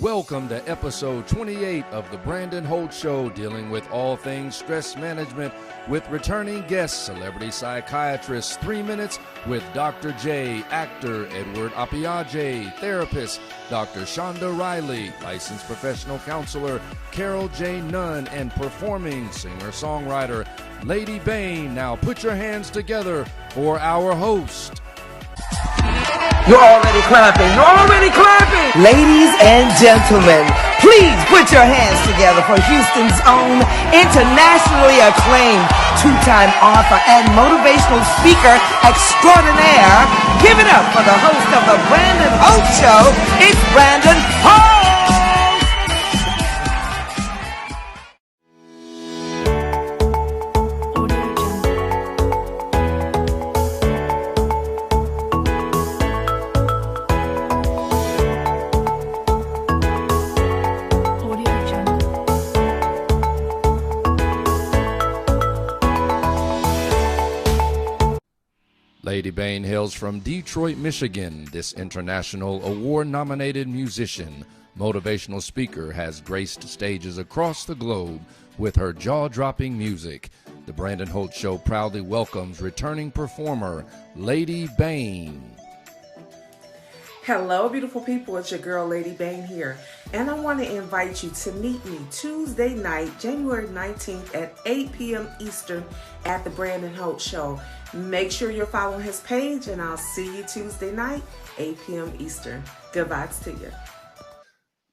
Welcome to episode 28 of The Brandon Holt Show, dealing with all things stress management with returning guest, celebrity psychiatrist, 3 Minutes with Dr. J, actor Edward Apeagyei, therapist Dr. Shonda Riley, licensed professional counselor Carol J. Nunn, and performing singer-songwriter Lady Bain. Now put your hands together for our host. You're already clapping. You're already clapping. Ladies and gentlemen, please put your hands together for Houston's own internationally acclaimed two-time author and motivational speaker extraordinaire. Give it up for the host of the Brandon Holt Show. It's Brandon Holt. Lady Bain hails from Detroit, Michigan. This international award-nominated musician, motivational speaker, has graced stages across the globe with her jaw-dropping music. The Brandon Holt Show proudly welcomes returning performer Lady Bain. Hello, beautiful people. It's your girl, Lady Bain here. And I want to invite you to meet me Tuesday night, January 19th at 8 p.m. Eastern at the Brandon Holt Show. Make sure you're following his page, and I'll see you Tuesday night, 8 p.m. Eastern. Good vibes to you.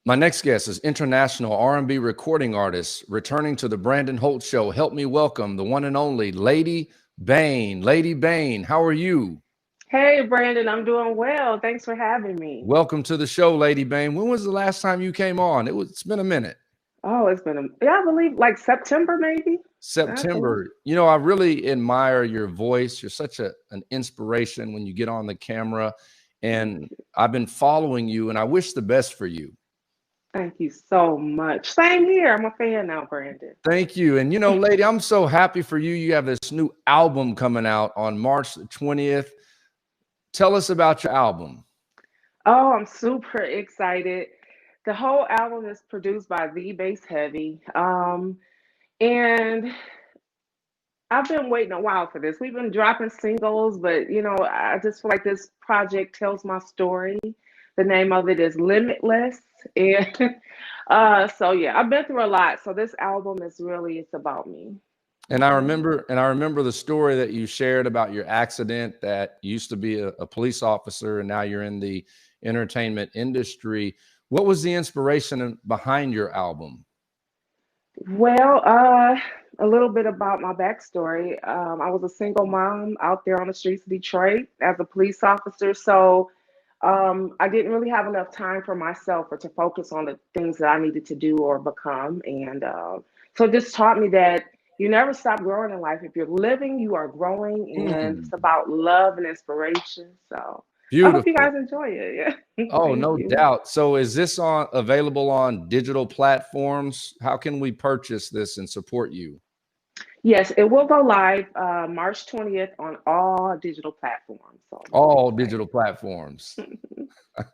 My next guest is international R&B recording artist returning to the Brandon Holt Show. Help me welcome the one and only Lady Bain. Lady Bain, how are you? Hey, Brandon, I'm doing well. Thanks for having me. Welcome to the show, Lady Bain. When was the last time you came on? It's been a minute. Oh, it's been I believe like September, maybe. September. You know, I really admire your voice. You're such an inspiration when you get on the camera, and I've been following you, and I wish the best for you. Thank you so much. Same here. I'm a fan now, Brandon. Thank you. And, you know, lady, I'm so happy for you. You have this new album coming out on March the 20th. Tell us about your album. Oh, I'm super excited. The whole album is produced by The Bass Heavy. And I've been waiting a while for this. We've been dropping singles, but, you know, I just feel like this project tells my story. The name of it is Limitless. And so, yeah, I've been through a lot. So this album is really, it's about me. And I remember the story that you shared about your accident, that you used to be a police officer and now you're in the entertainment industry. What was the inspiration behind your album? Well, a little bit about my backstory. I was a single mom out there on the streets of Detroit as a police officer. So I didn't really have enough time for myself or to focus on the things that I needed to do or become. And so this taught me that you never stop growing in life. If you're living, you are growing, and it's about love and inspiration. So beautiful. I hope you guys enjoy it. Yeah. Oh, no doubt. So is this available on digital platforms? How can we purchase this and support you? Yes, it will go live March 20th on all digital platforms. So all digital platforms.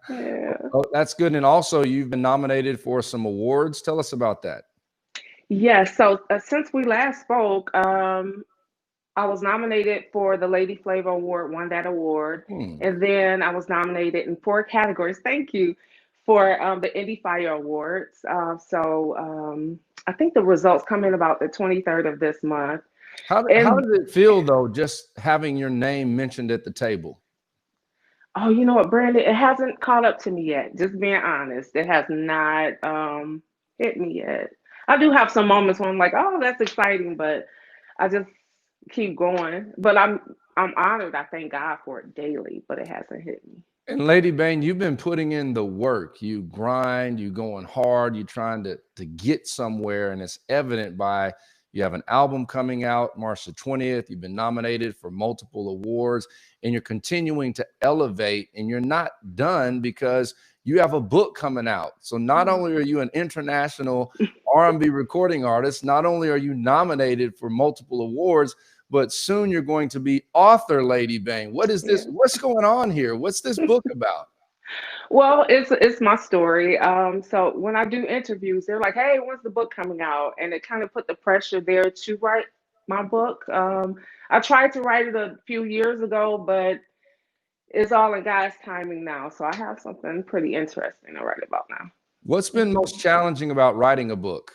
Yeah. Oh, that's good. And also, you've been nominated for some awards. Tell us about that. Yes. So since we last spoke, I was nominated for the Lady Flavor Award, won that award. And then I was nominated in 4 categories. Thank you for the Indie Fire Awards. So I think the results come in about the 23rd of this month. How does it feel, though, just having your name mentioned at the table? Oh, you know what, Brandon? It hasn't caught up to me yet. Just being honest, it has not hit me yet. I do have some moments when I'm like, oh, that's exciting, but I just keep going. But I'm honored. I thank God for it daily, but it hasn't hit me. And Lady Bain, you've been putting in the work. You grind, you going hard, you trying to get somewhere, and it's evident by you have an album coming out March the 20th. You've been nominated for multiple awards, and you're continuing to elevate, and you're not done because you have a book coming out. So not only are you an international R&B recording artist, not only are you nominated for multiple awards, but soon you're going to be author, Lady Bain. What is this? What's going on here? What's this book about? Well, it's my story. So when I do interviews, they're like, "Hey, when's the book coming out?" And it kind of put the pressure there to write my book. I tried to write it a few years ago, but it's all in God's timing now. So I have something pretty interesting to write about now. What's been most challenging about writing a book?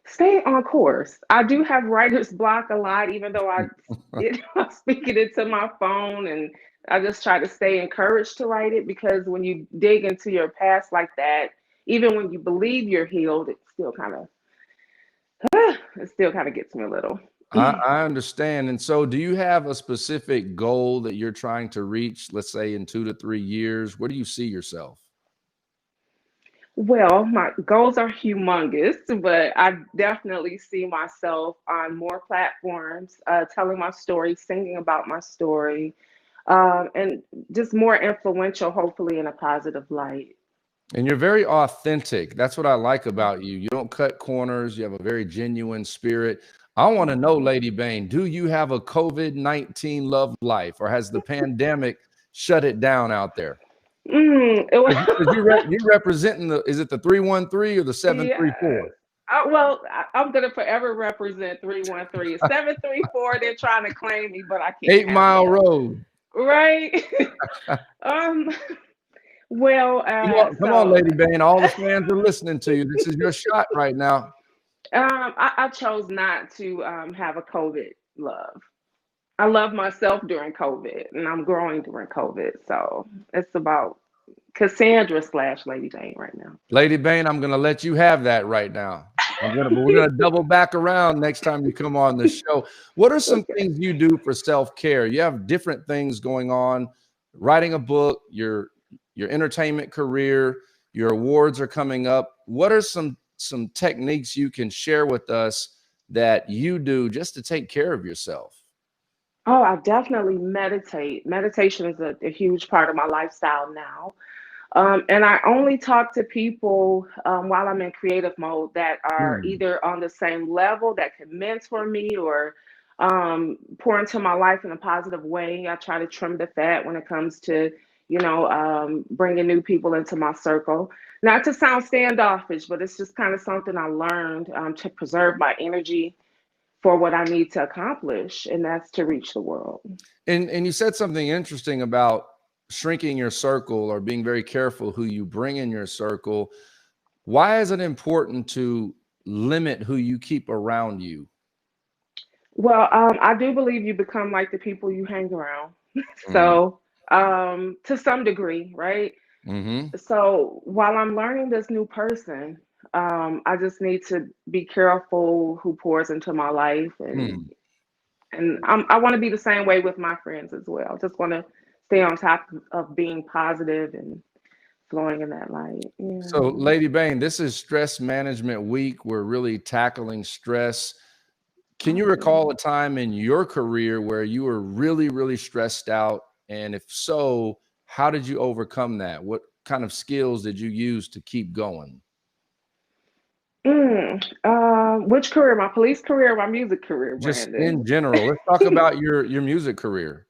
Stay on course. I do have writer's block a lot, even though I speak it into my phone, and I just try to stay encouraged to write it because when you dig into your past like that, even when you believe you're healed, it still kind of gets me a little. I understand. And so, do you have a specific goal that you're trying to reach, let's say in 2 to 3 years? Where do you see yourself? Well, my goals are humongous, but I definitely see myself on more platforms, telling my story, singing about my story, and just more influential, hopefully, in a positive light. And you're very authentic. That's what I like about you. You don't cut corners. You have a very genuine spirit. I want to know, Lady Bane, do you have a COVID-19 love life, or has the pandemic shut it down out there? Because you representing is it the 313 or the Yeah. 734? Well, I'm gonna forever represent 313. 734, they're trying to claim me, but I can't Eight have Mile that. Road. Right? um, well, Come on, Lady Bane. All the fans are listening to you. This is your shot right now. I chose not to have a COVID love. I love myself during COVID, and I'm growing during COVID. So it's about Cassandra slash Lady Bane right now. Lady Bane, I'm going to let you have that right now. But we're going to double back around next time you come on the show. What are some Okay. things you do for self-care? You have different things going on, writing a book, your entertainment career, your awards are coming up. What are some techniques you can share with us that you do just to take care of yourself? Oh, I definitely meditate. Meditation is a huge part of my lifestyle now. And I only talk to people while I'm in creative mode that are Hmm. either on the same level that can mentor me or pour into my life in a positive way. I try to trim the fat when it comes to, bringing new people into my circle. Not to sound standoffish, but it's just kind of something I learned to preserve my energy for what I need to accomplish, and that's to reach the world. And you said something interesting about shrinking your circle or being very careful who you bring in your circle. Why is it important to limit who you keep around you? Well, I do believe you become like the people you hang around. Mm. So, to some degree, right? Hmm. So, while I'm learning this new person, I just need to be careful who pours into my life, Mm. and I want to be the same way with my friends as well. Just want to stay on top of being positive and flowing in that light. So, Yeah. Lady Bane, this is Stress Management Week. We're really tackling stress. Can you Oh, recall good. a time in your career where you were really, really stressed out? And if so, how did you overcome that? What kind of skills did you use to keep going? Which career? My police career or my music career, Just Brandon? in general, let's talk about your music career.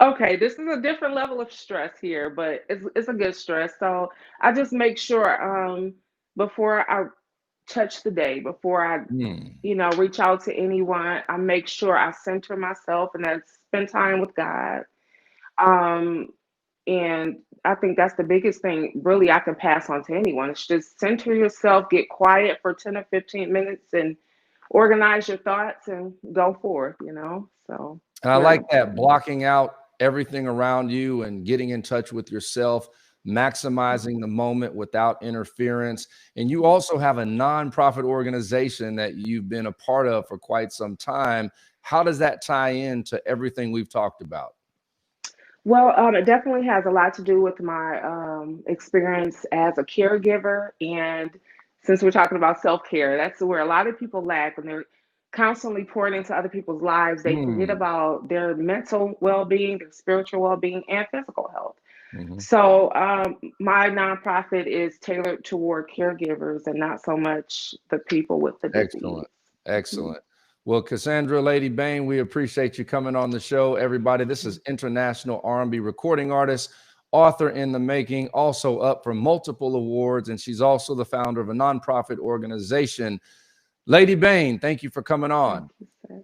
Okay, this is a different level of stress here, but it's a good stress. So I just make sure before I touch the day, before I Hmm. reach out to anyone, I make sure I center myself and I spend time with God. Um, and I think that's the biggest thing really I can pass on to anyone. It's just center yourself, get quiet for 10 or 15 minutes and organize your thoughts and go forth. So And I very like that, important. blocking out everything around you and getting in touch with yourself, maximizing the moment without interference. And you also have a nonprofit organization that you've been a part of for quite some time. How does that tie into everything we've talked about? Well, it definitely has a lot to do with my experience as a caregiver. And since we're talking about self care, that's where a lot of people lack when they're constantly pouring into other people's lives. They forget Hmm. about their mental well being, their spiritual well being, and physical health. Mhm. So, my nonprofit is tailored toward caregivers and not so much the people with the disease. Excellent. Excellent. Well, Cassandra, Lady Bane, we appreciate you coming on the show. Everybody, this is international R&B recording artist, author in the making, also up for multiple awards, and she's also the founder of a nonprofit organization. Lady Bain, thank you for coming Thank on. you, sir.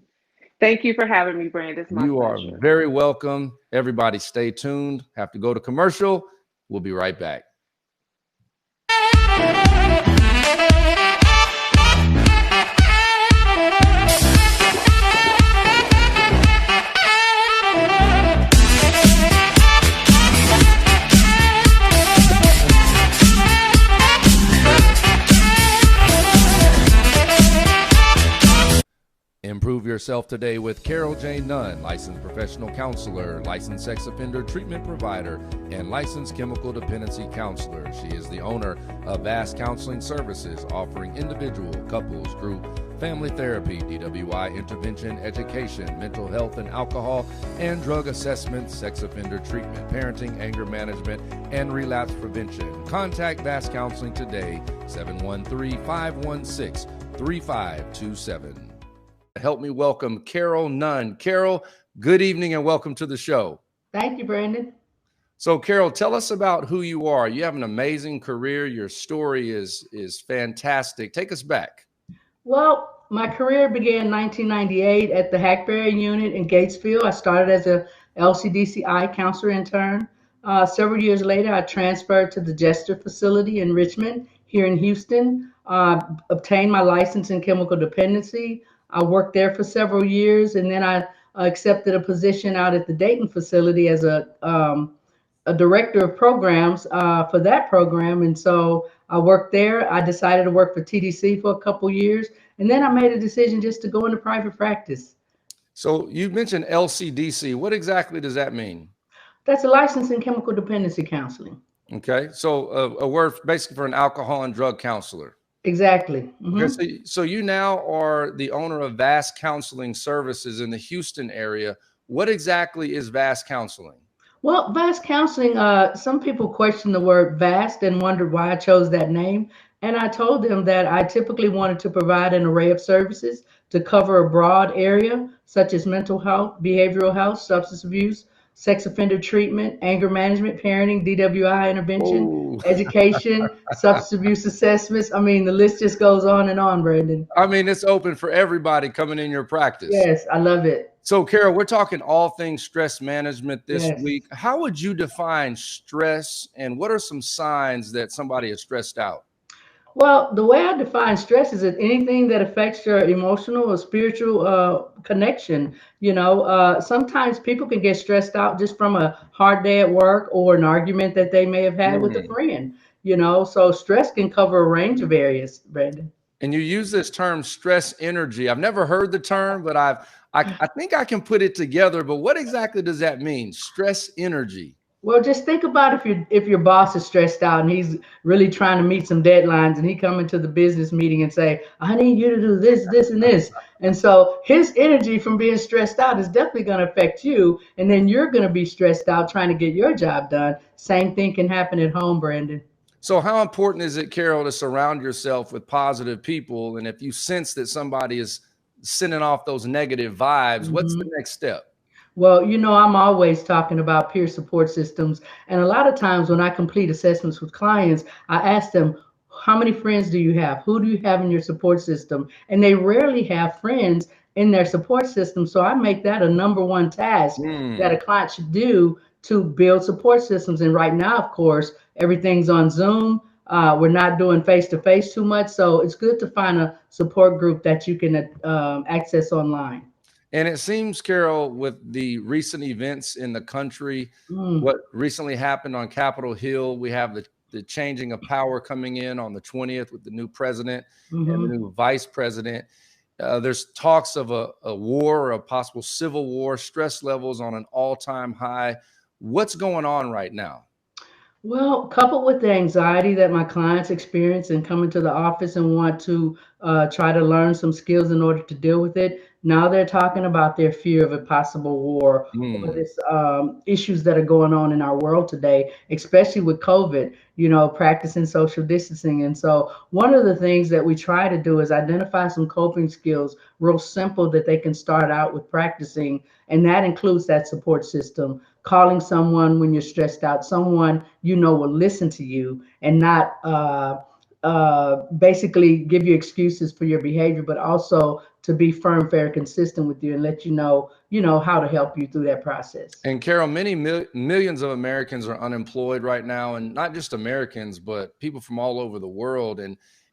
Thank you for having me, Brand. It's my You are pleasure. very welcome. Everybody stay tuned. Have to go to commercial. We'll be right back. Improve yourself today with Carol J. Nunn, licensed professional counselor, licensed sex offender treatment provider, and licensed chemical dependency counselor. She is the owner of Vast Counseling Services, offering individual, couples, group, family therapy, DWI intervention, education, mental health and alcohol, and drug assessment, sex offender treatment, parenting, anger management, and relapse prevention. Contact Vast Counseling today, 713-516-3527. Help me welcome Carol Nunn. Carol, good evening and welcome to the show. Thank you, Brandon. So, Carol, tell us about who you are. You have an amazing career. Your story is fantastic. Take us back. Well, my career began in 1998 at the Hackberry unit in Gatesville. I started as a LCDCI counselor intern. Several years later, I transferred to the Jester facility in Richmond, here in Houston. Obtained my license in chemical dependency. I worked there for several years, and then I accepted a position out at the Dayton facility as a director of programs for that program. And so I worked there. I decided to work for TDC for a couple years. And then I made a decision just to go into private practice. So you mentioned LCDC. What exactly does that mean? That's a license in chemical dependency counseling. Okay. So a word basically for an alcohol and drug counselor. Exactly. Okay, so you now are the owner of Vast Counseling Services in the Houston area. What exactly is Vast Counseling? Well, vast counseling, some people question the word vast and wondered why I chose that name. And I told them that I typically wanted to provide an array of services to cover a broad area, such as mental health, behavioral health, substance abuse, sex offender treatment, anger management, parenting, DWI intervention, Oh, education, substance abuse assessments. I mean, the list just goes on and on, Brandon. I mean, it's open for everybody coming in your practice. Yes, I love it. So, Carol, we're talking all things stress management this Yes. week. How would you define stress, and what are some signs that somebody is stressed out? Well, the way I define stress is that anything that affects your emotional or spiritual connection. Sometimes people can get stressed out just from a hard day at work or an argument that they may have had with a friend. So stress can cover a range of areas, Brandon. And you use this term stress energy. I've never heard the term, but I think I can put it together. But what exactly does that mean? Stress energy. Well, just think about if your boss is stressed out and he's really trying to meet some deadlines, and he come into the business meeting and say, "I need you to do this, this, and this." And so his energy from being stressed out is definitely going to affect you, and then you're going to be stressed out trying to get your job done. Same thing can happen at home, Brandon. So how important is it, Carol, to surround yourself with positive people? And if you sense that somebody is sending off those negative vibes, what's the next step? Well, I'm always talking about peer support systems. And a lot of times when I complete assessments with clients, I ask them, how many friends do you have? Who do you have in your support system? And they rarely have friends in their support system. So I make that a number one task that a client should do to build support systems. And right now, of course, everything's on Zoom. We're not doing face-to-face too much. So it's good to find a support group that you can access online. And it seems, Carol, with the recent events in the country, what recently happened on Capitol Hill, we have the changing of power coming in on the 20th with the new president and the new vice president. There's talks of a war, a possible civil war, stress levels on an all-time high. What's going on right now? Well, coupled with the anxiety that my clients experience and coming to the office and want to try to learn some skills in order to deal with it, now they're talking about their fear of a possible war or this issues that are going on in our world today, especially with COVID, practicing social distancing. And so one of the things that we try to do is identify some coping skills, real simple, that they can start out with practicing. And that includes that support system calling someone when you're stressed out, someone you know will listen to you and not basically give you excuses for your behavior, but also to be firm, fair, consistent with you and let you know how to help you through that process. And Carol, many millions of Americans are unemployed right now, and not just Americans, but people from all over the world.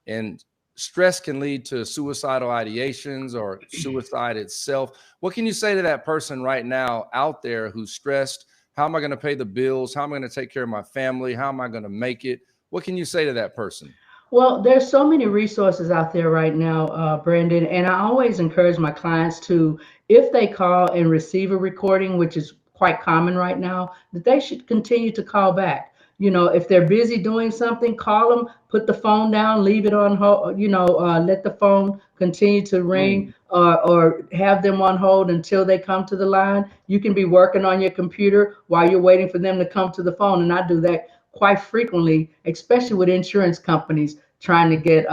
And stress can lead to suicidal ideations or suicide itself. What can you say to that person right now out there who's stressed? How am I going to pay the bills? How am I going to take care of my family? How am I going to make it? What can you say to that person? Well, there's so many resources out there right now, Brandon, and I always encourage my clients to, if they call and receive a recording, which is quite common right now, that they should continue to call back. You know, if they're busy doing something, call them, put the phone down, leave it on hold, let the phone continue to ring, or have them on hold until they come to the line. You can be working on your computer while you're waiting for them to come to the phone. And I do that quite frequently, especially with insurance companies trying to get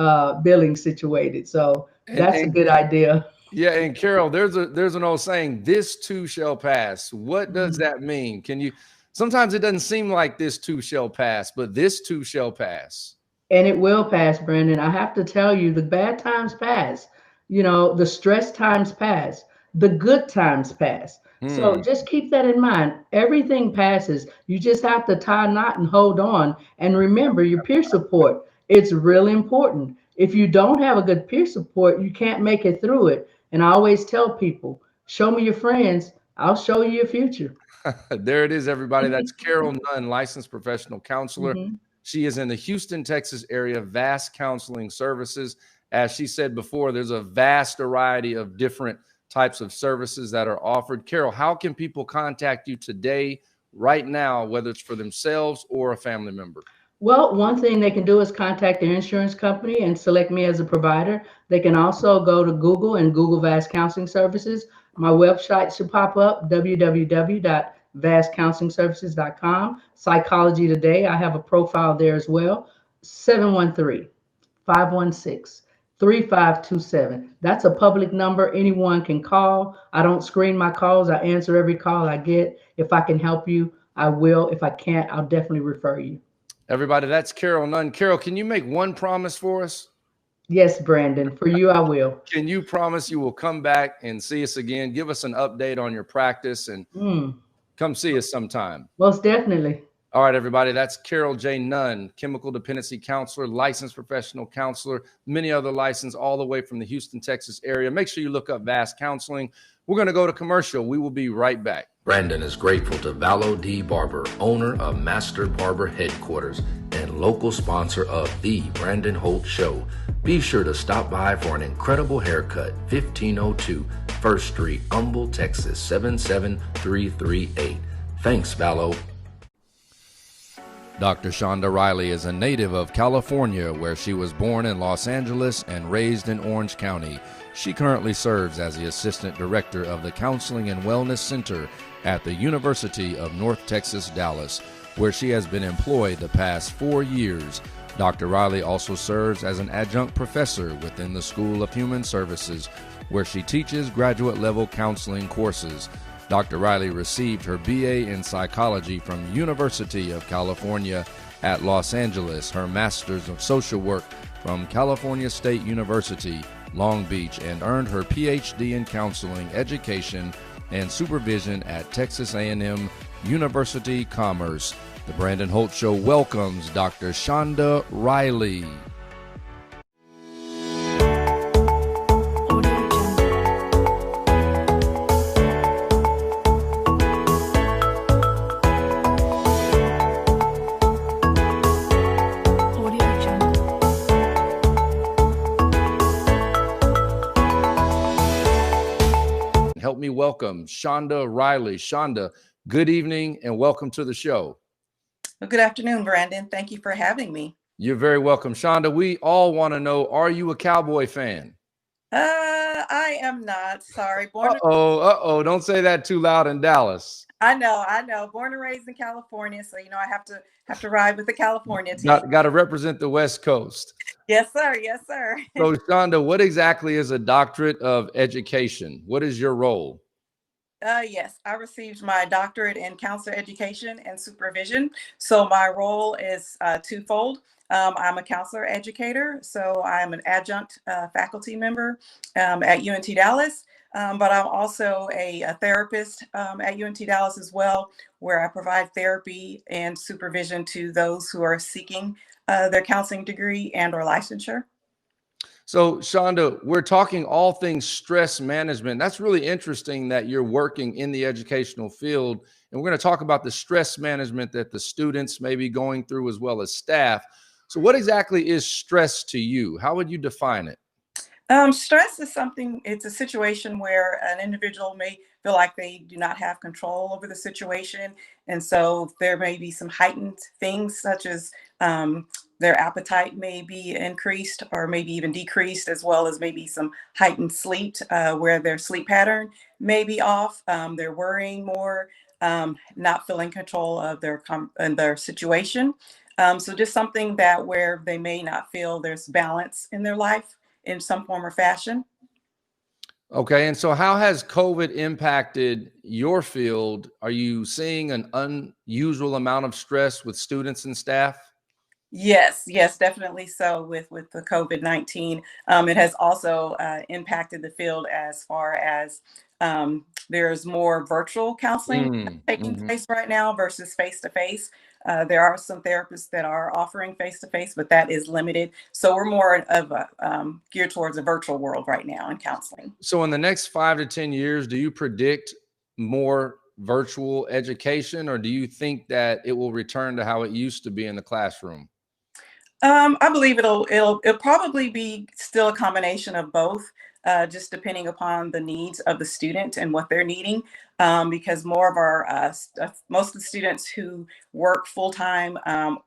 billing situated. So that's a And good idea. yeah, and Carol, there's an old saying, "This too shall pass." What does Mhm. that mean? Can you? Sometimes it doesn't seem like this too shall pass, but this too shall pass. And it will pass, Brandon. I have to tell you, the bad times pass. You know, the stress times pass. The good times pass. So Hmm. just keep that in mind. Everything passes. You just have to tie a knot and hold on. And remember your peer support. It's really important. If you don't have a good peer support, you can't make it through it. And I always tell people, show me your friends, I'll show you your future. There it is, everybody. That's Carol Nunn, licensed professional counselor. Mhm. She is in the Houston, Texas area, vast counseling services. As she said before, there's a vast variety of different types of services that are offered. Carol, how can people contact you today, right now, whether it's for themselves or a family member? Well, one thing they can do is contact their insurance company and select me as a provider. They can also go to Google and Google Vast Counseling Services. My website should pop up, www.vastcounselingservices.com. Psychology Today, I have a profile there as well, 713-516-3527. That's a public number. Anyone can call. I don't screen my calls. I answer every call I get. If I can help you, I will. If I can't, I'll definitely refer you. Everybody, that's Carol Nunn. Carol, can you make one promise for us? Yes, Brandon, for you, I will. Can you promise you will come back and see us again? Give us an update on your practice and Mm, come see us sometime. most definitely. All right, everybody. That's Carol J. Nunn, chemical dependency counselor, licensed professional counselor, many other licenses all the way from the Houston, Texas area. Make sure you look up Vast Counseling. We're going to go to commercial. We will be right back. Brandon is grateful to Vallow D. Barber, owner of Master Barber Headquarters and local sponsor of The Brandon Holt Show. Be sure to stop by for an incredible haircut, 1502 First Street, Humble, Texas, 77338. Thanks, Vallow. Dr. Shonda Riley is a native of California, where she was born in Los Angeles and raised in Orange County. She currently serves as the Assistant Director of the Counseling and Wellness Center at the University of North Texas, Dallas, where she has been employed the past 4 years. Dr. Riley also serves as an adjunct professor within the School of Human Services, where she teaches graduate-level counseling courses. Dr. Riley received her BA in psychology from University of California at Los Angeles, her Master's of Social Work from California State University, Long Beach, and earned her PhD in counseling, education, and supervision at Texas A&M University Commerce. The Brandon Holt Show welcomes Dr. Shonda Riley. Help me welcome Shonda Riley. Shonda, good evening and welcome to the show. Well, good afternoon, Brandon. Thank you for having me. You're very welcome. Shonda, we all want to know, are you a Cowboy fan? I am not. Sorry. Don't say that too loud in Dallas. I know. Born and raised in California, so I have to ride with the California team. Got to represent the West Coast. Yes, sir. Yes, sir. So, Shonda, what exactly is a doctorate of education? What is your role? Yes, I received my doctorate in counselor education and supervision. So my role is twofold. I'm a counselor educator, so I'm an adjunct faculty member at UNT Dallas. But I'm also a therapist at UNT Dallas as well, where I provide therapy and supervision to those who are seeking their counseling degree and or licensure. So, Shonda, we're talking all things stress management. That's really interesting that you're working in the educational field. And we're going to talk about the stress management that the students may be going through as well as staff. So, what exactly is stress to you? How would you define it? Stress is something, it's a situation where an individual may feel like they do not have control over the situation. And so there may be some heightened things such as their appetite may be increased or maybe even decreased, as well as maybe some heightened sleep where their sleep pattern may be off. They're worrying more, not feeling control of their situation. So just something that where they may not feel there's balance in their life in some form or fashion. Okay. And so, how has COVID impacted your field? Are you seeing an unusual amount of stress with students and staff? Yes, yes, definitely so with the COVID-19. It has also impacted the field as far as there's more virtual counseling taking Mhm. place right now versus face to face. There are some therapists that are offering face to face, but that is limited. So we're more of a geared towards a virtual world right now in counseling. So, in the next 5 to 10 years, do you predict more virtual education, or do you think that it will return to how it used to be in the classroom? I believe it'll probably be still a combination of both, just depending upon the needs of the student and what they're needing. Because more of our most of the students who work full time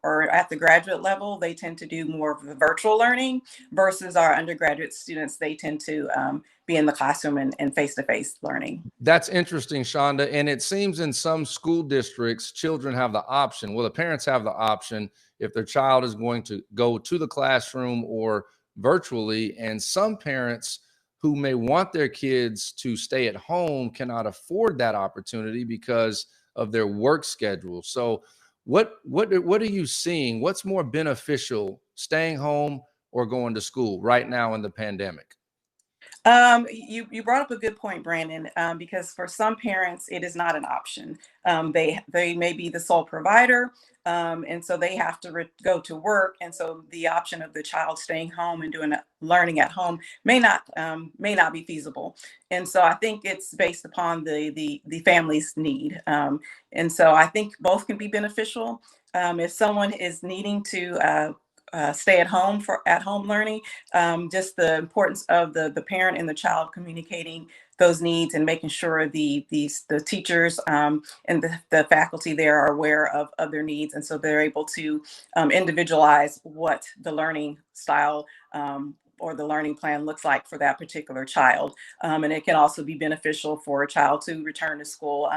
or at the graduate level, they tend to do more of the virtual learning versus our undergraduate students. They tend to be in the classroom and face to face learning. That's interesting, Shonda. And it seems in some school districts, children have the option. Well, the parents have the option if their child is going to go to the classroom or virtually. And some parents who may want their kids to stay at home cannot afford that opportunity because of their work schedule. So, what are you seeing? What's more beneficial, staying home or going to school right now in the pandemic? You brought up a good point, Brandon, because for some parents it is not an option. They may be the sole provider, and so they have to go to work, and so the option of the child staying home and doing learning at home may not be feasible. And so I think it's based upon the family's need, and so I think both can be beneficial. If someone is needing to stay at home for at home learning, just the importance of the parent and the child communicating those needs and making sure the teachers and the faculty there are aware of their needs, and so they're able to individualize what the learning style or the learning plan looks like for that particular child. And it can also be beneficial for a child to return to school.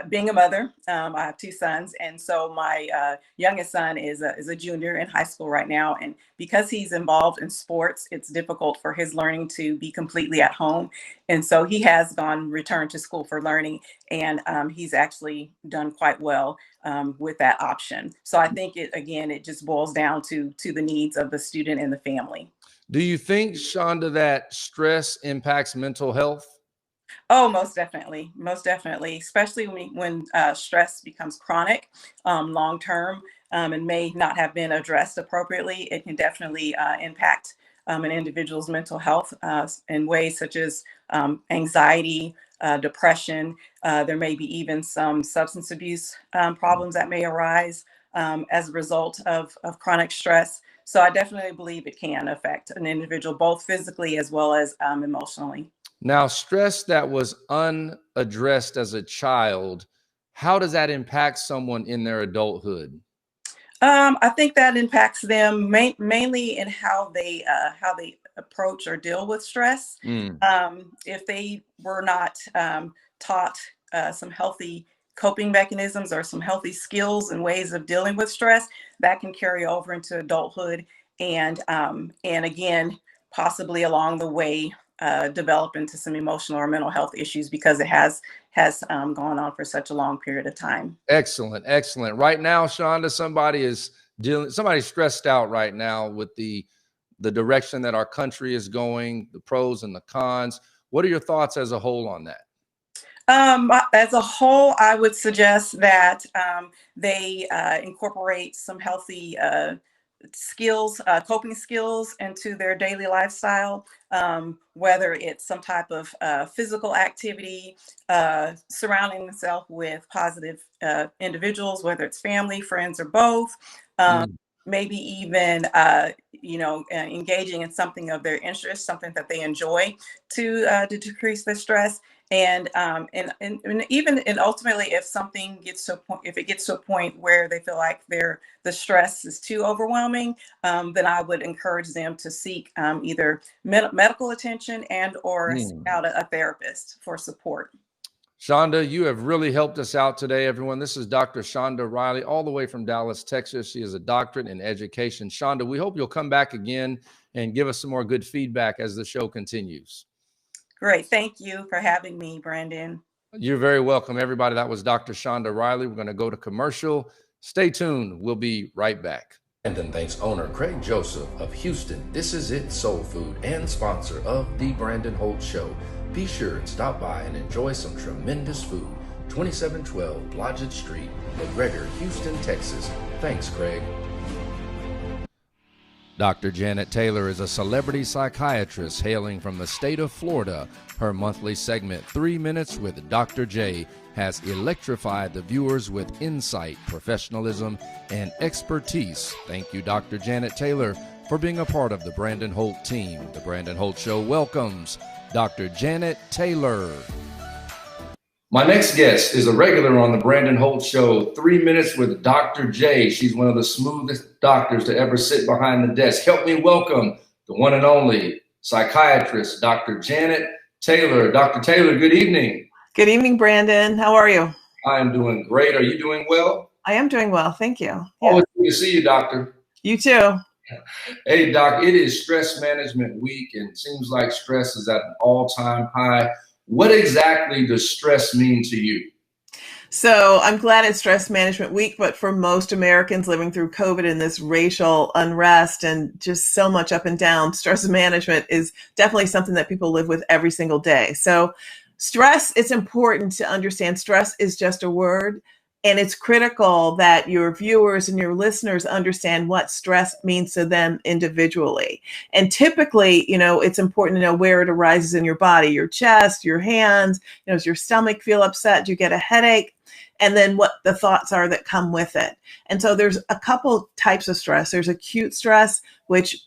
Being a mother, I have two sons, and so my youngest son is a junior in high school right now. And because he's involved in sports, it's difficult for his learning to be completely at home. And so he has returned to school for learning, and he's actually done quite well with that option. So I think it just boils down to the needs of the student and the family. Do you think, Shonda, that stress impacts mental health? Oh, most definitely, especially when stress becomes chronic, long term, and may not have been addressed appropriately. It can definitely impact an individual's mental health in ways such as anxiety, depression. There may be even some substance abuse problems that may arise as a result of chronic stress. So I definitely believe it can affect an individual both physically as well as emotionally. Now, stress that was unaddressed as a child, how does that impact someone in their adulthood? I think that impacts them mainly in how they approach or deal with stress. Mm. If they were not taught some healthy coping mechanisms or some healthy skills and ways of dealing with stress, that can carry over into adulthood, and again, possibly along the way develop into some emotional or mental health issues because it has gone on for such a long period of time. Excellent, excellent. Right now, Shonda, somebody's stressed out right now with the direction that our country is going, the pros and the cons. What are your thoughts as a whole on that? As a whole, I would suggest that they incorporate some healthy skills, coping skills into their daily lifestyle, whether it's some type of physical activity, surrounding themselves with positive individuals, whether it's family, friends, or both. Maybe even, engaging in something of their interest, something that they enjoy to decrease their stress. And even ultimately, if something gets to a point, if it gets to a point where they feel like the stress is too overwhelming, then I would encourage them to seek either medical attention and or seek out a therapist for support. Shonda, you have really helped us out today, everyone. This is Dr. Shonda Riley, all the way from Dallas, Texas. She is a doctorate in education. Shonda, we hope you'll come back again and give us some more good feedback as the show continues. Great. Thank you for having me, Brandon. You're very welcome, everybody. That was Dr. Shonda Riley. We're going to go to commercial. Stay tuned. We'll be right back. Brandon thanks owner Craig Joseph of Houston, This Is It Soul Food, and sponsor of The Brandon Holt Show. Be sure and stop by and enjoy some tremendous food. 2712 Blodgett Street, McGregor, Houston, Texas. Thanks, Craig. Dr. Janet Taylor is a celebrity psychiatrist hailing from the state of Florida. Her monthly segment, 3 Minutes with Dr. J, has electrified the viewers with insight, professionalism, and expertise. Thank you, Dr. Janet Taylor, for being a part of the Brandon Holt team. The Brandon Holt Show welcomes Dr. Janet Taylor. My next guest is a regular on the Brandon Holt Show, 3 Minutes with Dr. J. She's one of the smoothest doctors to ever sit behind the desk. Help me welcome the one and only psychiatrist, Dr. Janet Taylor. Dr. Taylor, good evening. Good evening, Brandon. How are you? I am doing great. Are you doing well? I am doing well. Thank you. Always good to see you, doctor. You too. Hey, Doc, it is Stress Management Week, and it seems like stress is at an all-time high. What exactly does stress mean to you? So I'm glad it's Stress Management Week, but for most Americans living through COVID and this racial unrest and just so much up and down, stress management is definitely something that people live with every single day. So stress, it's important to understand stress is just a word. And it's critical that your viewers and your listeners understand what stress means to them individually. And typically, it's important to know where it arises in your body, your chest, your hands. Does your stomach feel upset? Do you get a headache? And then what the thoughts are that come with it. And so there's a couple types of stress. There's acute stress, which,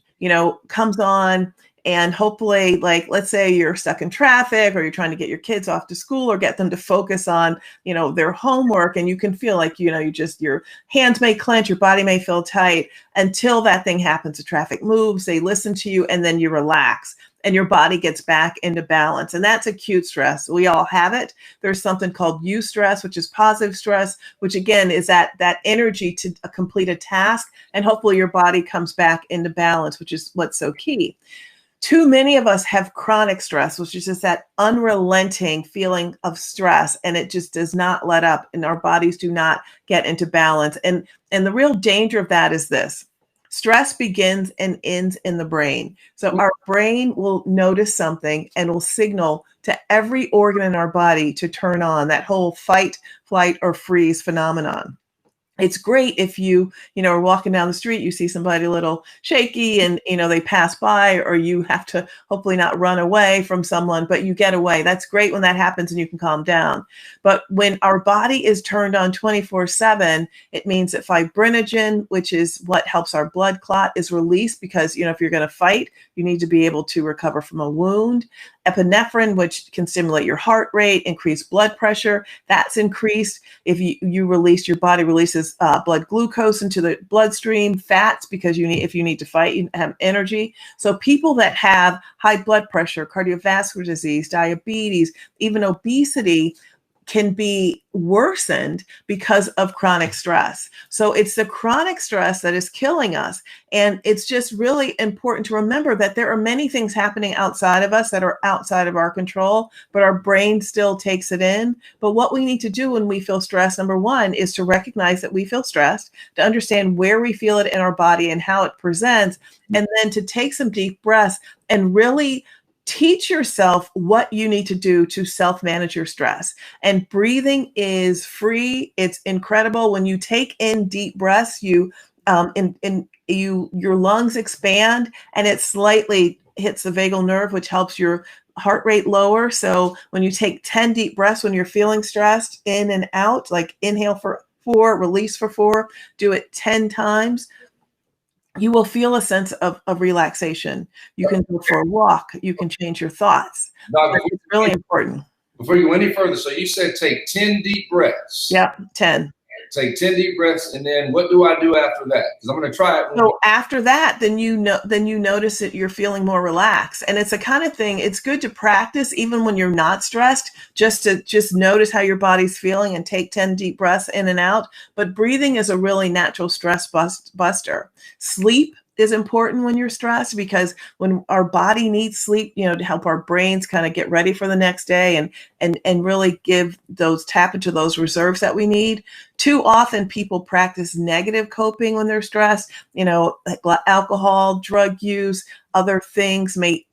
comes on. And hopefully, like, let's say you're stuck in traffic or you're trying to get your kids off to school or get them to focus on, their homework. And you can feel like, your hands may clench, your body may feel tight until that thing happens. The traffic moves, they listen to you, and then you relax and your body gets back into balance. And that's acute stress. We all have it. There's something called eustress, which is positive stress, which again is that energy to complete a task. And hopefully your body comes back into balance, which is what's so key. Too many of us have chronic stress, which is just that unrelenting feeling of stress, and it just does not let up, and our bodies do not get into balance. And the real danger of that is this. Stress begins and ends in the brain. So our brain will notice something and will signal to every organ in our body to turn on that whole fight, flight, or freeze phenomenon. It's great if you are walking down the street, you see somebody a little shaky and, they pass by, or you have to hopefully not run away from someone, but you get away. That's great when that happens and you can calm down. But when our body is turned on 24/7, it means that fibrinogen, which is what helps our blood clot, is released because, if you're going to fight, you need to be able to recover from a wound. Epinephrine, which can stimulate your heart rate, increase blood pressure, that's increased. If your body releases blood glucose into the bloodstream, fats, because if you need to fight, you have energy. So people that have high blood pressure, cardiovascular disease, diabetes, even obesity, can be worsened because of chronic stress. So it's the chronic stress that is killing us. And it's just really important to remember that there are many things happening outside of us that are outside of our control, but our brain still takes it in. But what we need to do when we feel stressed, number one, is to recognize that we feel stressed, to understand where we feel it in our body and how it presents, and then to take some deep breaths and really teach yourself what you need to do to self-manage your stress. And breathing is free. It's incredible. When you take in deep breaths, your lungs expand, and it slightly hits the vagal nerve, which helps your heart rate lower. So when you take 10 deep breaths when you're feeling stressed, in and out, like inhale for 4, release for 4, do it 10 times, you will feel a sense of relaxation. You can go for a walk. You can change your thoughts. It's really important. Before you go any further, so you said take 10 deep breaths. Yeah, 10. Take 10 deep breaths, and then what do I do after that? Because I'm going to try it. So after that, then you notice that you're feeling more relaxed. And it's a kind of thing, it's good to practice even when you're not stressed, just to notice how your body's feeling and take 10 deep breaths in and out. But breathing is a really natural stress buster. Sleep is important when you're stressed, because when our body needs sleep, to help our brains kind of get ready for the next day and really tap into those reserves that we need. Too often people practice negative coping when they're stressed, like alcohol, drug use, other things, may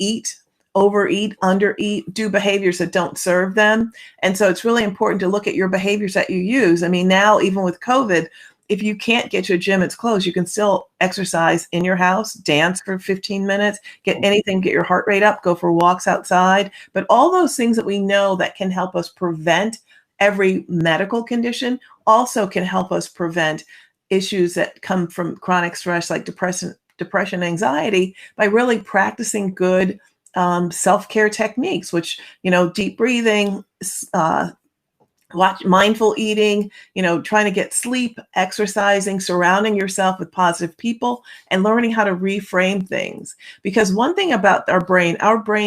overeat, undereat, do behaviors that don't serve them. And so it's really important to look at your behaviors that you use. I mean, now, even with COVID, if you can't get to a gym, it's closed, you can still exercise in your house, dance for 15 minutes, get your heart rate up, go for walks outside. But all those things that we know that can help us prevent every medical condition also can help us prevent issues that come from chronic stress, like depression, anxiety, by really practicing good self-care techniques, which, deep breathing, mindful eating, trying to get sleep, exercising, surrounding yourself with positive people, and learning how to reframe things. Because one thing about our brain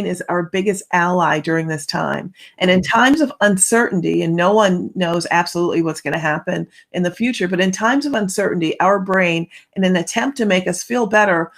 is our biggest ally during this time. And in times of uncertainty, and no one knows absolutely what's going to happen in the future, but in times of uncertainty, our brain, in an attempt to make us feel better,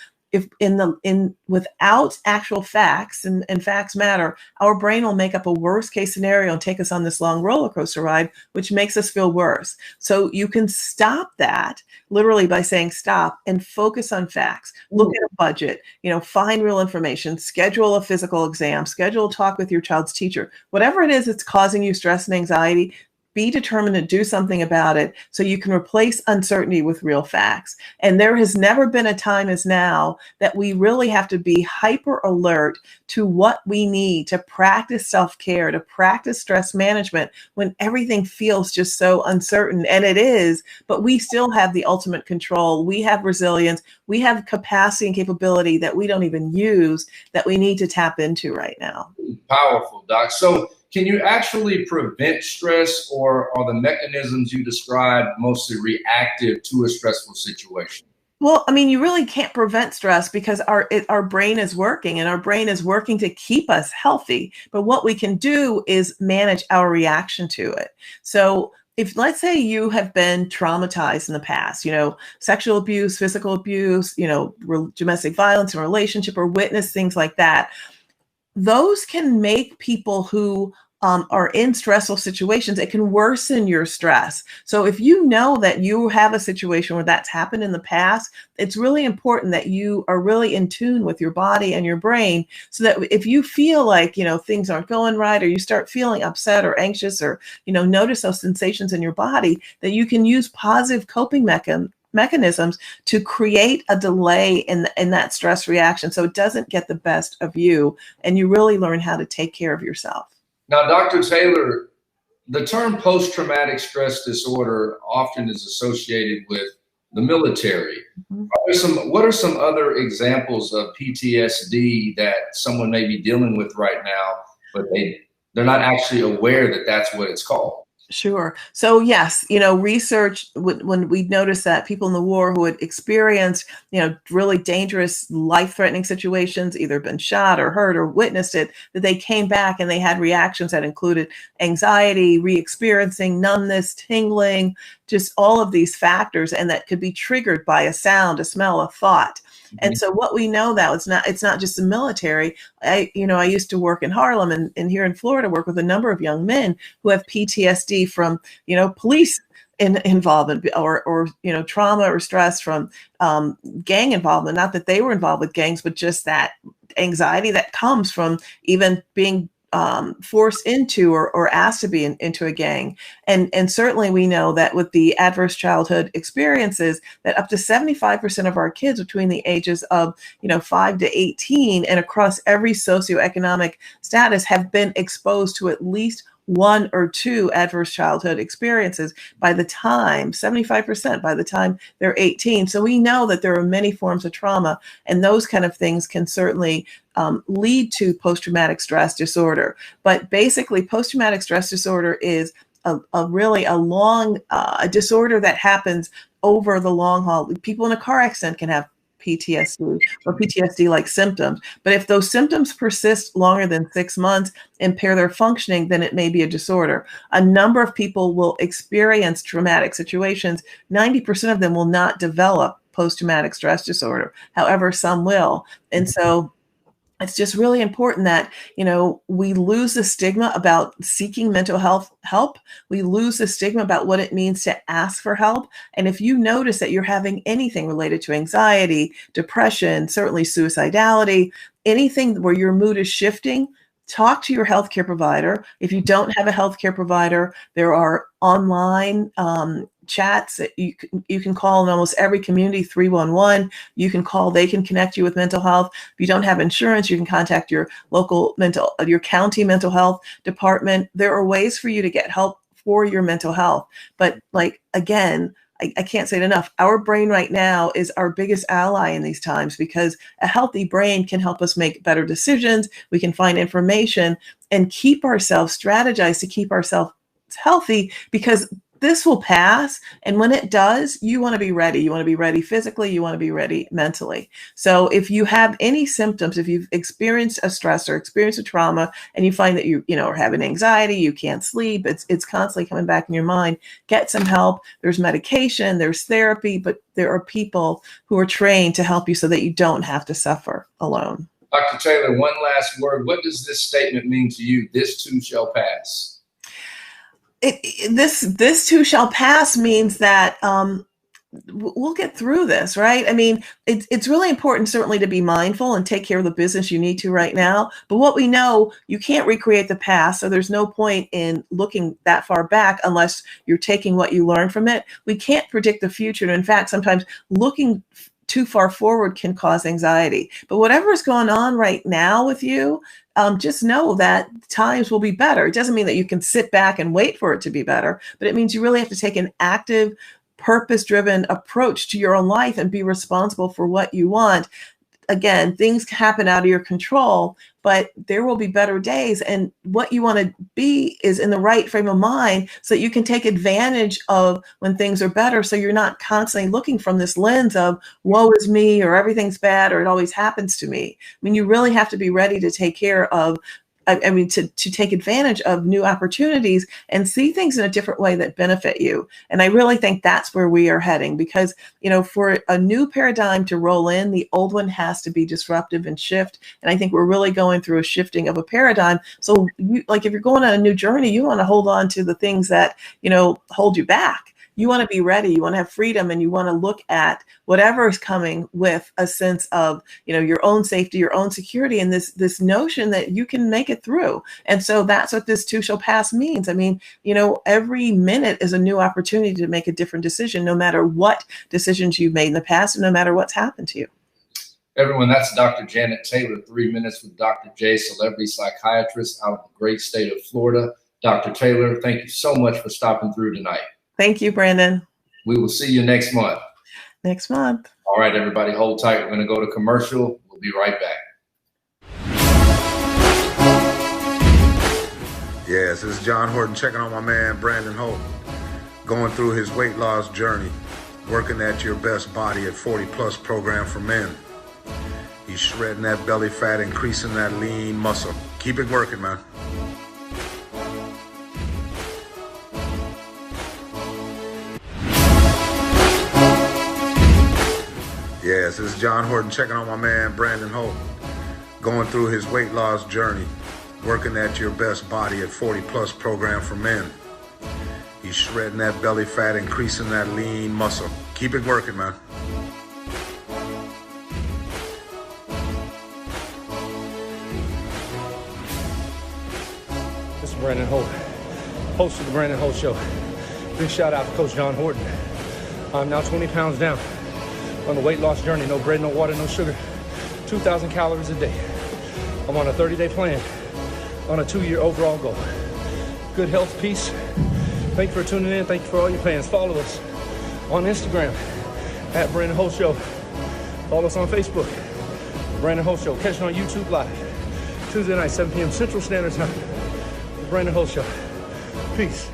without actual facts, and facts matter, our brain will make up a worst case scenario and take us on this long roller coaster ride, which makes us feel worse. So you can stop that literally by saying stop and focus on facts. Look at a budget, find real information, schedule a physical exam, schedule a talk with your child's teacher, whatever it is that's causing you stress and anxiety. Be determined to do something about it so you can replace uncertainty with real facts. And there has never been a time as now that we really have to be hyper alert to what we need to practice self-care, to practice stress management when everything feels just so uncertain. And it is, but we still have the ultimate control. We have resilience. We have capacity and capability that we don't even use, that we need to tap into right now. Powerful, Doc. So can you actually prevent stress, or are the mechanisms you described mostly reactive to a stressful situation? Well, I mean, you really can't prevent stress because our brain is working, and our brain is working to keep us healthy. But what we can do is manage our reaction to it. So if, let's say, you have been traumatized in the past, sexual abuse, physical abuse, domestic violence in a relationship, or witness things like that, those can make people who are in stressful situations, it can worsen your stress. So if you know that you have a situation where that's happened in the past, it's really important that you are really in tune with your body and your brain, so that if you feel like, things aren't going right, or you start feeling upset or anxious, or, notice those sensations in your body, that you can use positive coping mechanisms to create a delay in that stress reaction, so it doesn't get the best of you, and you really learn how to take care of yourself. Now, Dr. Taylor, the term post-traumatic stress disorder often is associated with the military. Mm-hmm. What are some other examples of PTSD that someone may be dealing with right now, but they're not actually aware that that's what it's called? Sure. So yes, research when we noticed that people in the war who had experienced, really dangerous, life-threatening situations, either been shot or hurt or witnessed it, that they came back and they had reactions that included anxiety, re-experiencing numbness, tingling, just all of these factors, and that could be triggered by a sound, a smell, a thought. And so what we know now, it's not just the military. I used to work in Harlem and here in Florida, work with a number of young men who have PTSD from, police involvement or trauma or stress from gang involvement. Not that they were involved with gangs, but just that anxiety that comes from even being forced into or asked to be into a gang. And certainly we know that with the adverse childhood experiences, that up to 75% of our kids between the ages of 5 to 18 and across every socioeconomic status have been exposed to at least one or two adverse childhood experiences by the time 75% by the time they're 18. So we know that there are many forms of trauma, and those kind of things can certainly lead to post-traumatic stress disorder. But basically, post-traumatic stress disorder is a long disorder that happens over the long haul. People in a car accident can have PTSD or PTSD-like symptoms. But if those symptoms persist longer than 6 months, impair their functioning, then it may be a disorder. A number of people will experience traumatic situations. 90% of them will not develop post-traumatic stress disorder. However, some will. And so it's just really important that, we lose the stigma about seeking mental health help. We lose the stigma about what it means to ask for help. And if you notice that you're having anything related to anxiety, depression, certainly suicidality, anything where your mood is shifting, talk to your healthcare provider. If you don't have a healthcare provider, there are online chats that you can call in almost every community, 311. You can call, they can connect you with mental health. If you don't have insurance, you can contact your local your county mental health department. There are ways for you to get help for your mental health. But again, I can't say it enough. Our brain right now is our biggest ally in these times, because a healthy brain can help us make better decisions. We can find information and keep ourselves strategize to keep ourselves healthy, because this will pass. And when it does, you want to be ready. You want to be ready physically. You want to be ready mentally. So if you have any symptoms, if you've experienced a stress or experienced a trauma, and you find that you are having anxiety, you can't sleep, it's constantly coming back in your mind, get some help. There's medication, there's therapy, but there are people who are trained to help you so that you don't have to suffer alone. Dr. Taylor, one last word. What does this statement mean to you? This too shall pass. This too shall pass means that we'll get through this, right? I mean, it's really important certainly to be mindful and take care of the business you need to right now. But what we know, you can't recreate the past, so there's no point in looking that far back unless you're taking what you learned from it. We can't predict the future. And in fact, sometimes looking too far forward can cause anxiety. But whatever is going on right now with you, just know that times will be better. It doesn't mean that you can sit back and wait for it to be better, but it means you really have to take an active, purpose-driven approach to your own life and be responsible for what you want. Again, things happen out of your control, but there will be better days. And what you want to be is in the right frame of mind so that you can take advantage of when things are better. So you're not constantly looking from this lens of woe is me, or everything's bad, or it always happens to me. I mean, you really have to be ready to take care of, to take advantage of new opportunities and see things in a different way that benefit you. And I really think that's where we are heading, because, for a new paradigm to roll in, the old one has to be disruptive and shift. And I think we're really going through a shifting of a paradigm. So if you're going on a new journey, you want to hold on to the things that, hold you back. You want to be ready, you want to have freedom, and you want to look at whatever is coming with a sense of, your own safety, your own security, and this notion that you can make it through. And so that's what this too shall pass means. I mean, every minute is a new opportunity to make a different decision, no matter what decisions you've made in the past, and no matter what's happened to you. Everyone, that's Dr. Janet Taylor, 3 Minutes with Dr. J, celebrity psychiatrist out of the great state of Florida. Dr. Taylor, thank you so much for stopping through tonight. Thank you, Brandon. We will see you next month. Next month. All right, everybody, hold tight. We're going to go to commercial. We'll be right back. Yes, this is John Horton checking on my man Brandon Holt, going through his weight loss journey, working at your best body at 40 plus program for men. He's shredding that belly fat, increasing that lean muscle. Keep it working, man. Yes, this is John Horton checking on my man Brandon Holt, going through his weight loss journey, working at your best body at 40 plus program for men. He's shredding that belly fat, increasing that lean muscle. Keep it working, man. This is Brandon Holt, host of the Brandon Holt Show. Big shout out to Coach John Horton. I'm now 20 pounds down on the weight loss journey. No bread, no water, no sugar. 2,000 calories a day. I'm on a 30-day plan on a 2-year overall goal. Good health, peace. Thank you for tuning in. Thank you for all your fans. Follow us on Instagram at Brandon Holt Show. Follow us on Facebook, Brandon Holt Show. Catch it on YouTube Live, Tuesday night, 7 p.m. Central Standard Time. The Brandon Holt Show. Peace.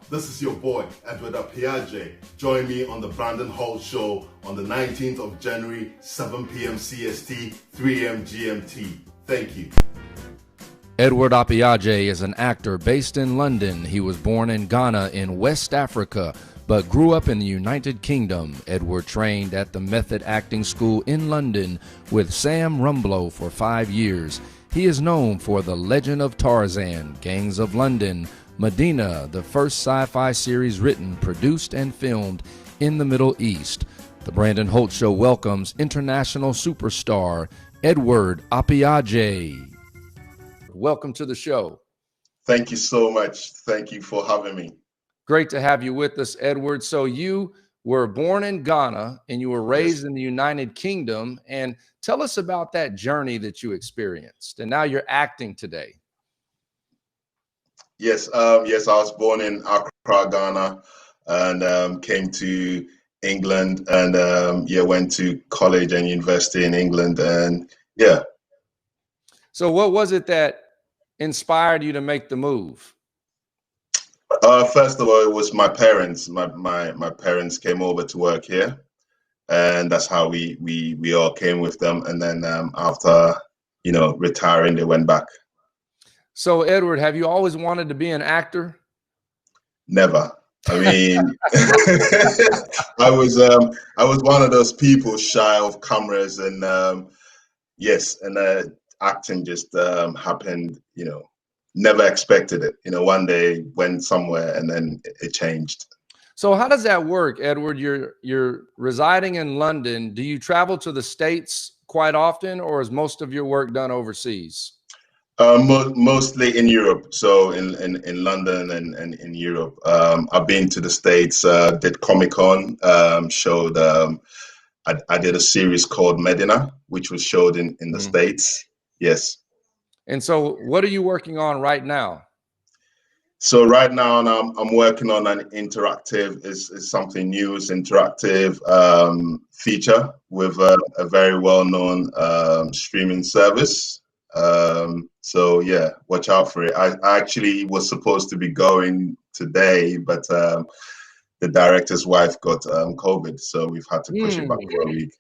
This is your boy, Apeagyei. Join me on the Brandon Holt Show on the 19th of January, 7 p.m. CST, 3 a.m. GMT. Thank you. Edward Apeagyei is an actor based in London. He was born in Ghana in West Africa, but grew up in the United Kingdom. Edward trained at the Method Acting School in London with Sam Rumblow for 5 years. He is known for The Legend of Tarzan, Gangs of London, Medina, the first sci-fi series written, produced, and filmed in the Middle East. The Brandon Holt Show welcomes international superstar Edward Apeagyei. Welcome to the show. Thank you so much. Thank you for having me. Great to have you with us, Edward. So you were born in Ghana and you were raised in the United Kingdom. And tell us about that journey that you experienced. And now you're acting today. Yes, I was born in Accra, Ghana, and came to England, and went to college and university in England, and yeah. So, what was it that inspired you to make the move? First of all, it was my parents. My parents came over to work here, and that's how we all came with them. And then after retiring, they went back. So, Edward, have you always wanted to be an actor? Never. I mean, I was one of those people shy of cameras, and acting just happened. Never expected it. One day went somewhere, and then it changed. So, how does that work, Edward? You're residing in London. Do you travel to the States quite often, or is most of your work done overseas? Mostly in Europe, so in London and in Europe. I've been to the States, did Comic-Con, showed, I did a series called Medina, which was showed in the States. Yes. And so what are you working on right now? So right now I'm working on an interactive, is something new, it's interactive feature with a very well-known streaming service. So yeah, watch out for it. I actually was supposed to be going today, but the director's wife got COVID, so we've had to push it back for a week.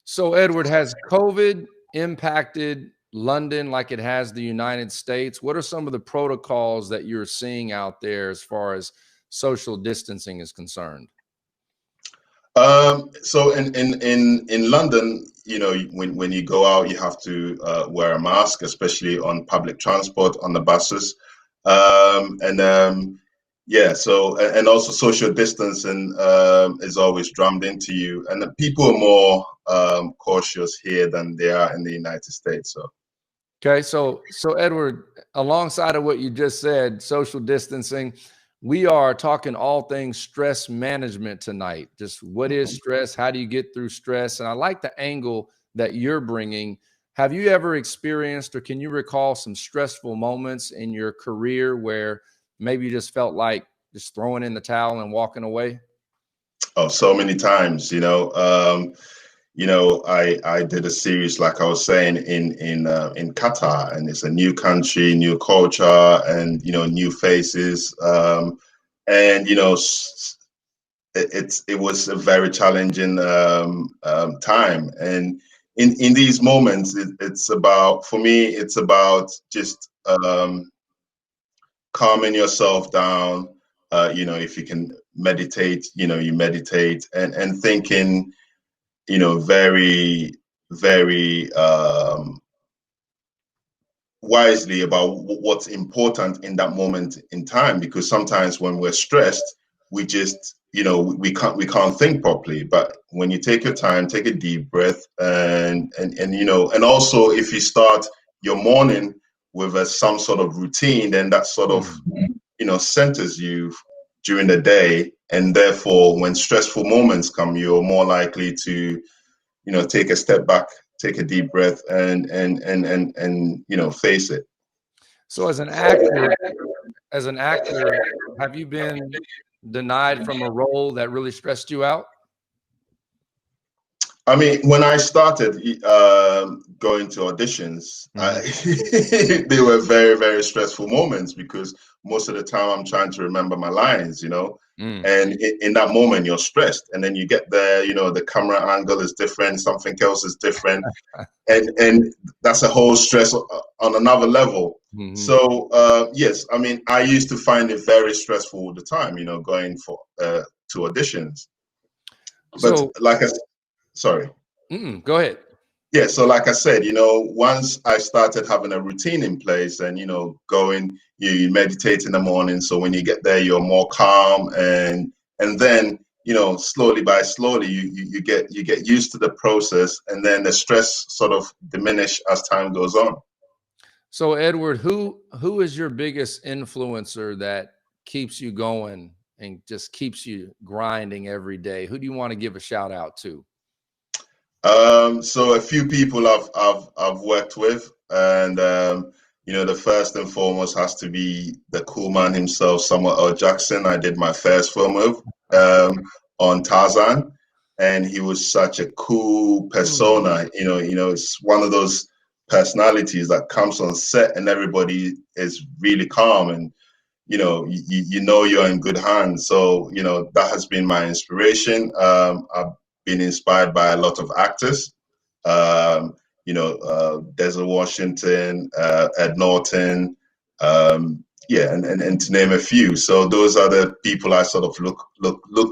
So Edward, has COVID impacted London like it has the United States? What are some of the protocols that you're seeing out there as far as social distancing is concerned? So in London, when you go out, you have to wear a mask, especially on public transport, on the buses. So also social distancing is always drummed into you, and the people are more cautious here than they are in the United States. So. Okay, so Edward, alongside of what you just said, social distancing, we are talking all things stress management tonight. Just what is stress? How do you get through stress? And I like the angle that you're bringing. Have you ever experienced, or can you recall some stressful moments in your career where maybe you just felt like just throwing in the towel and walking away? Oh, so many times, I did a series, like I was saying, in Qatar, and it's a new country, new culture, and new faces, and it was a very challenging time. And in these moments, it's about, for me, it's about just calming yourself down. If you can meditate, you meditate, and thinking, very, very wisely about what's important in that moment in time. Because sometimes when we're stressed, we just, we can't think properly. But when you take your time, take a deep breath, and also if you start your morning with some sort of routine, then that sort of centers you during the day, and therefore when stressful moments come, you're more likely to take a step back, take a deep breath, and face it. So as an actor, have you been denied from a role that really stressed you out? I mean, when I started going to auditions, they were very, very stressful moments, because most of the time I'm trying to remember my lines, and in that moment you're stressed, and then you get there, the camera angle is different, something else is different, and that's a whole stress on another level. So yes, I mean, I used to find it very stressful all the time, going for to auditions. But So, like I said, sorry. Go ahead. Yeah, so like I said, once I started having a routine in place, and going, you meditate in the morning, so when you get there, you're more calm, and then slowly by slowly, you get used to the process, and then the stress sort of diminish as time goes on. So Edward, who is your biggest influencer that keeps you going and just keeps you grinding every day? Who do you want to give a shout out to? So a few people I've worked with, and the first and foremost has to be the cool man himself, Samuel L. Jackson. I did my first film with on Tarzan, and he was such a cool persona. It's one of those personalities that comes on set and everybody is really calm, and you're in good hands. So that has been my inspiration. I've been inspired by a lot of actors, Denzel Washington, Ed Norton, and to name a few. So those are the people I sort of look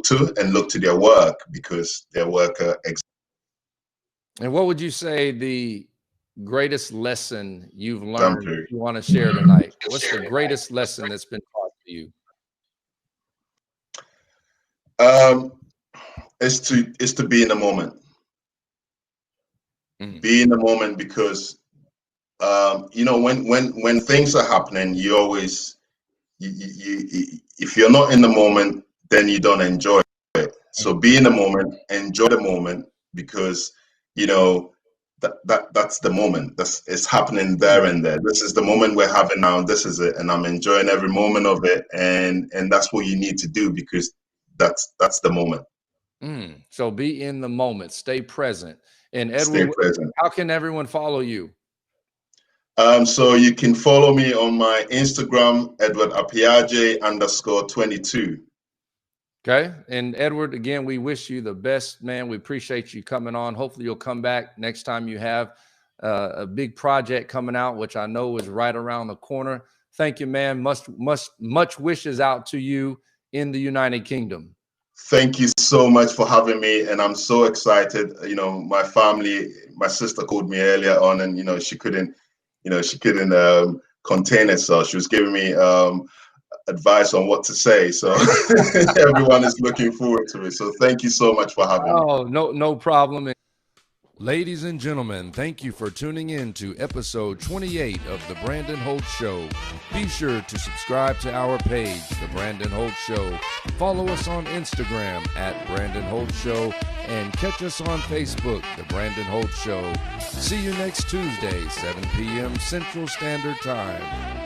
to, and look to their work, because their work And what would you say the greatest lesson you've learned you want to share tonight? What's the greatest lesson that's been taught to you? Is to be in the moment. Be in the moment, because when things are happening, you always if you're not in the moment, then you don't enjoy it. So be in the moment, enjoy the moment, because that's the moment. It's happening there and there. This is the moment we're having now. This is it, and I'm enjoying every moment of it. And that's what you need to do, because that's the moment. So be in the moment, stay present. And Edward, how can everyone follow you? So you can follow me on my Instagram, Edward Apeagyei _22. Okay. And Edward, again, we wish you the best, man. We appreciate you coming on. Hopefully you'll come back next time you have a big project coming out, which I know is right around the corner. Thank you, man. Much wishes out to you in the United Kingdom. Thank you so much for having me, and I'm so excited. My family, my sister called me earlier on, and she couldn't contain herself. She was giving me advice on what to say, so everyone is looking forward to it. So thank you so much for having me. Oh, no problem. Ladies and gentlemen, thank you for tuning in to episode 28 of The Brandon Holt Show. Be sure to subscribe to our page, The Brandon Holt Show. Follow us on Instagram at Brandon Holt Show and catch us on Facebook, The Brandon Holt Show. See you next Tuesday, 7 p.m. Central Standard Time.